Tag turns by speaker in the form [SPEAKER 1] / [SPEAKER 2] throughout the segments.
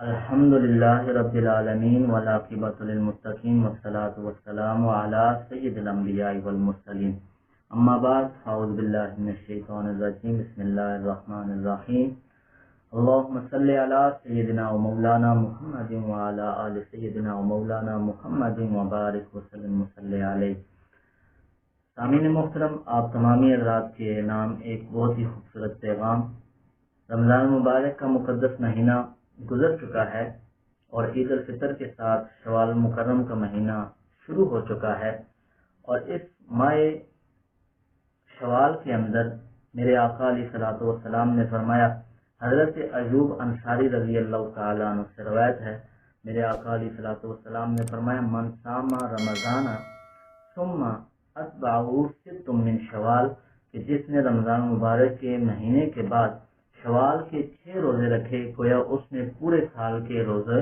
[SPEAKER 1] الحمدللہ رب العالمین والعاقبۃ للمتقین والصلاۃ والسلام علی سید الانبیاء والمرسلین اما بعد اعوذ باللہ من الشیطان الرجیم بسم اللہ الرحمن الرحیم اللہم صلی علی سیدنا و مولانا محمد وعلی آل سیدنا و مولانا محمد وبارک وسلم وصلی علیہ۔ سامعین محترم، آپ تمامی حضرات کے نام ایک بہت ہی خوبصورت پیغام۔ رمضان مبارک کا مقدس مہینہ گزر چکا ہے اور عید الفطر کے ساتھ شوال مکرم کا مہینہ شروع ہو چکا ہے، اور اس ماہ شوال کے اندر میرے آقا علیہ الصلوۃ والسلام نے فرمایا، حضرت ایوب انصاری رضی اللہ تعالیٰ عنہ سے روایت ہے، میرے آقا علیہ الصلوۃ والسلام نے فرمایا، من صام رمضان ثم اتبعہ ست من شوال، کہ جس نے رمضان مبارک کے مہینے کے بعد شوال کے 6 روزے رکھے، گویا اس نے پورے سال کے روزے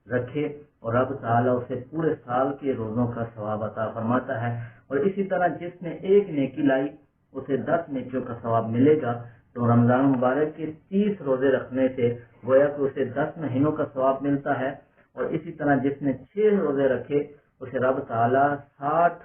[SPEAKER 1] رکھے اور رب تعالیٰ اسے پورے سال کے روزوں کا ثواب عطا فرماتا ہے۔ اور اسی طرح جس نے ایک نیکی لائی اسے 10 نیکیوں کا ثواب ملے گا۔ تو رمضان مبارک کے 30 روزے رکھنے سے گویا کہ اسے 10 مہینوں کا ثواب ملتا ہے، اور اسی طرح جس نے 6 روزے رکھے اسے رب تعالیٰ 60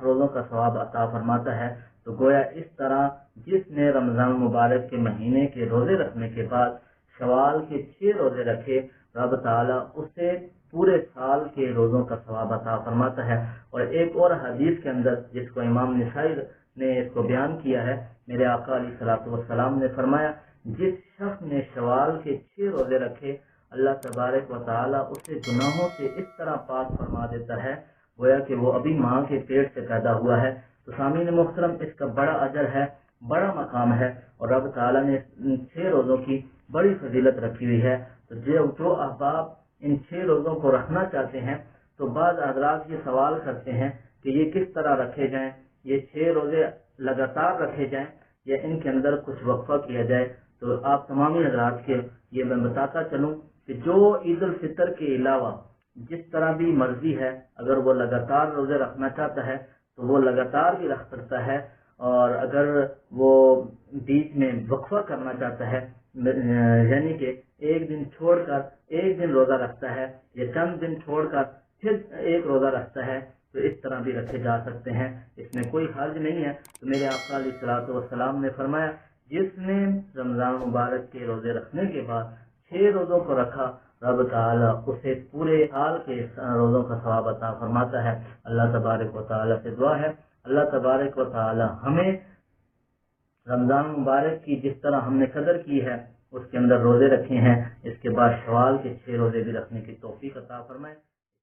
[SPEAKER 1] روزوں کا ثواب عطا فرماتا ہے۔ تو گویا اس طرح جس نے رمضان مبارک کے مہینے کے روزے رکھنے کے بعد شوال کے 6 روزے رکھے، رب تعالیٰ اسے پورے سال کے روزوں کا ثواب عطا فرماتا ہے۔ اور ایک اور حدیث کے اندر جس کو امام نسائی نے اس کو بیان کیا ہے، میرے آقا علیہ الصلوۃ والسلام نے فرمایا، جس شخص نے شوال کے 6 روزے رکھے اللہ تبارک و تعالیٰ اسے گناہوں سے اس طرح پاک فرما دیتا ہے گویا کہ وہ ابھی ماں کے پیٹ سے پیدا ہوا ہے۔ تو سامعین محترم، اس کا بڑا اجر ہے، بڑا مقام ہے، اور رب تعالیٰ نے ان 6 روزوں کی بڑی فضیلت رکھی ہوئی ہے۔ تو جو احباب ان 6 روزوں کو رکھنا چاہتے ہیں تو بعض حضرات یہ سوال کرتے ہیں کہ یہ کس طرح رکھے جائیں، یہ 6 روزے لگاتار رکھے جائیں یا ان کے اندر کچھ وقفہ کیا جائے۔ تو آپ تمامی حضرات کے یہ میں بتاتا چلوں کہ جو عید الفطر کے علاوہ جس طرح بھی مرضی ہے، اگر وہ لگاتار روزے رکھنا چاہتا ہے تو وہ لگاتار بھی رکھ سکتا ہے، اور اگر وہ بیچ میں وقفہ کرنا چاہتا ہے، یعنی کہ ایک دن چھوڑ کر ایک دن روزہ رکھتا ہے یا چند دن چھوڑ کر پھر ایک روزہ رکھتا ہے، تو اس طرح بھی رکھے جا سکتے ہیں، اس میں کوئی حرج نہیں ہے۔ تو میرے آقا علیہ الصلوۃ والسلام نے فرمایا، جس نے رمضان مبارک کے روزے رکھنے کے بعد 6 روزوں کو رکھا، رب تعالیٰ اسے پورے سال کے روزوں کا ثواب عطا فرماتا ہے۔ اللہ تبارک و تعالیٰ سے دعا ہے، اللہ تبارک و تعالیٰ ہمیں رمضان مبارک کی جس طرح ہم نے قدر کی ہے اس کے اندر روزے رکھے ہیں، اس کے بعد شوال کے 6 روزے بھی رکھنے کی توفیق عطا فرمائے۔